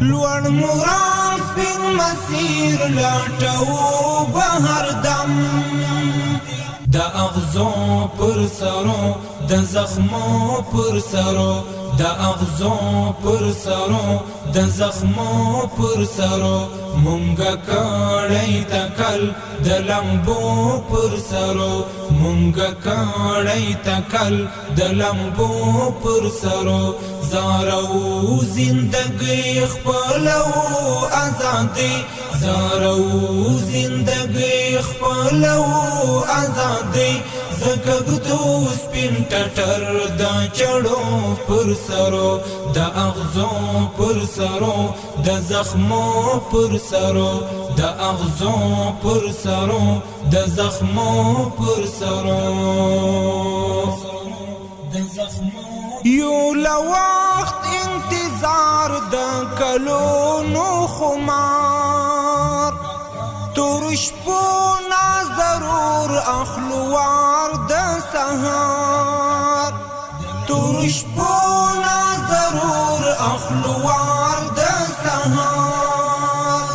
لوړ مرام سپین مسیر لټو بهر دم د اغزو پر سرو د زخمو پر سرو د اغزو پر سرو د زخمو پر سرو مونږه کړی تکل د لمبو پر سرو مونږه کړی تکل د لمبو پر سرو زارو زندگی خپلو آزادی زارو زندگی خپلو آزادی زکګدو سپین ټټر دا چړو پر سرو د اغزو پر سرو د زخمو پر سرو د اغزو پر سرو د زخمو پر سرو د زخمو یو لوخت انتظار د کلونو خمار تورش پونا ضرور اخلوار د سهار تورش پونا ضرور اخلوار د سهار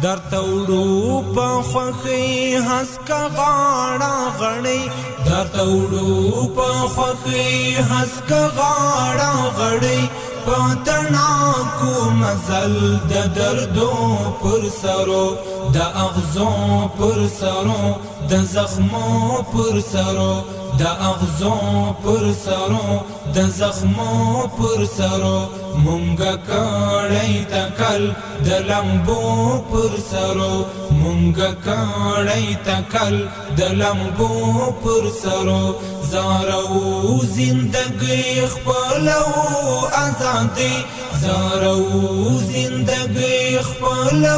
در توڑو پا خوخی حسکا غاڑا غڑی در توڑو پا خوخی حسکا غاڑا غڑی پتناکو مزل د دردو پر سرو د اغزو پر سرو د زخمو پر سرو د اغزو پر سرو د زخمو پر سرو مونږه کړی تکل د لمبو پر سرو مونږه کړی تکل د لمبو پر سرو زارو زندگی خپلو آزادی زارو زندگی خپلو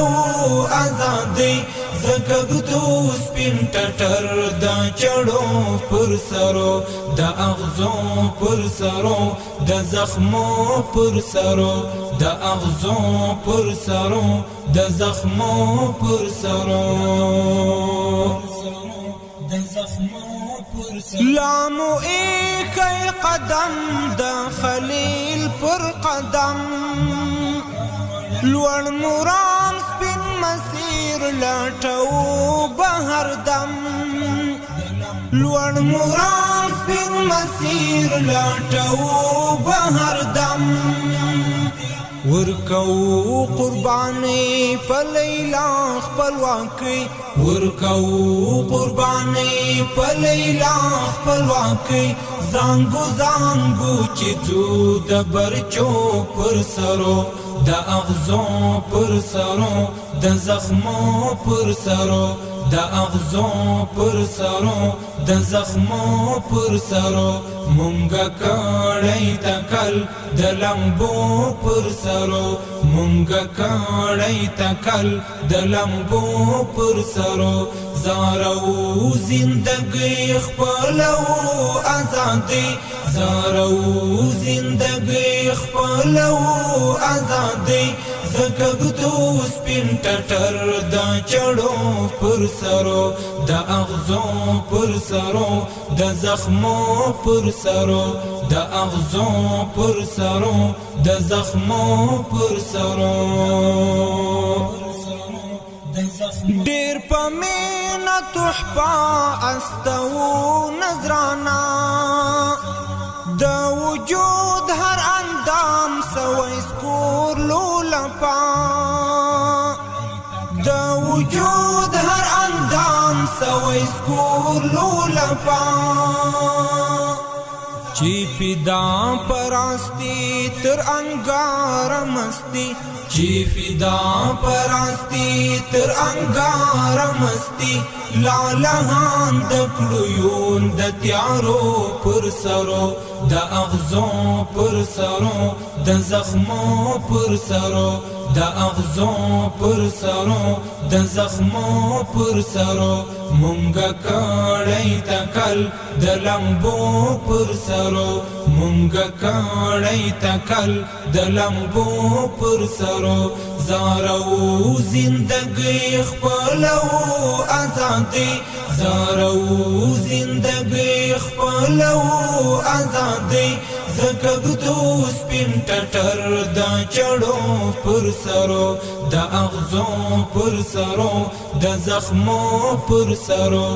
آزادی زکګدو سپین ټټر دا چړو پر سرو د اغزو پر سرو د زخمو پر سرو د اغزو پر سرو د زخمو پر سرو د زخمو پر سرو لامو ایکای قدم د خلیل پر قدم لوړ مرام سپین مسیر لټو بهر دم لوړ مرام سپین مسیر لټو بهر دم ورکو قربانی پلیلا خپلواکی ورکو قربانی پلیلا خپلواکی زانگو زانگو چیزو د برچو پر سرو د اغزو پر سرو د زخمو پر سرو د اغزو پر سرو د زخمو پر سرو مونږه کړی تکل د لمبو پر سرو مونږه کړی تکل د لمبو پر سرو زارو زندگی خپلو آزادی زارو زندگی خپلو آزادی زکګدو سپین ټټر دا چړو پر سرو د اغزو پر سرو د زخمو پر سرو د اغزو پر سرو د زخمو پر سرو ډیر پمینا تحفه استو نظرانا د وجود هر اندام سوي سکور لولپا د وجود هر اندام سوي سکور لولپا چی پیدا پراستی تر انگار مستی چی فدا پراستی تر انگار مستی لالهان د کړیون د تیارو پر سرو د اغزو پر سرو د زخمو پر سرو د اغزو پر سرو د زخمو پر سرو مونږه کړی تکل د لمبو پر سرو مونږه کړی تکل د لمبو پر سرو زارو زندگی خپلو آزادی زارو زندگی خپلو آزادی زکږدو سپین ټټر د چړو پر سرو د اغزو پر سرو د زخمو پر سرو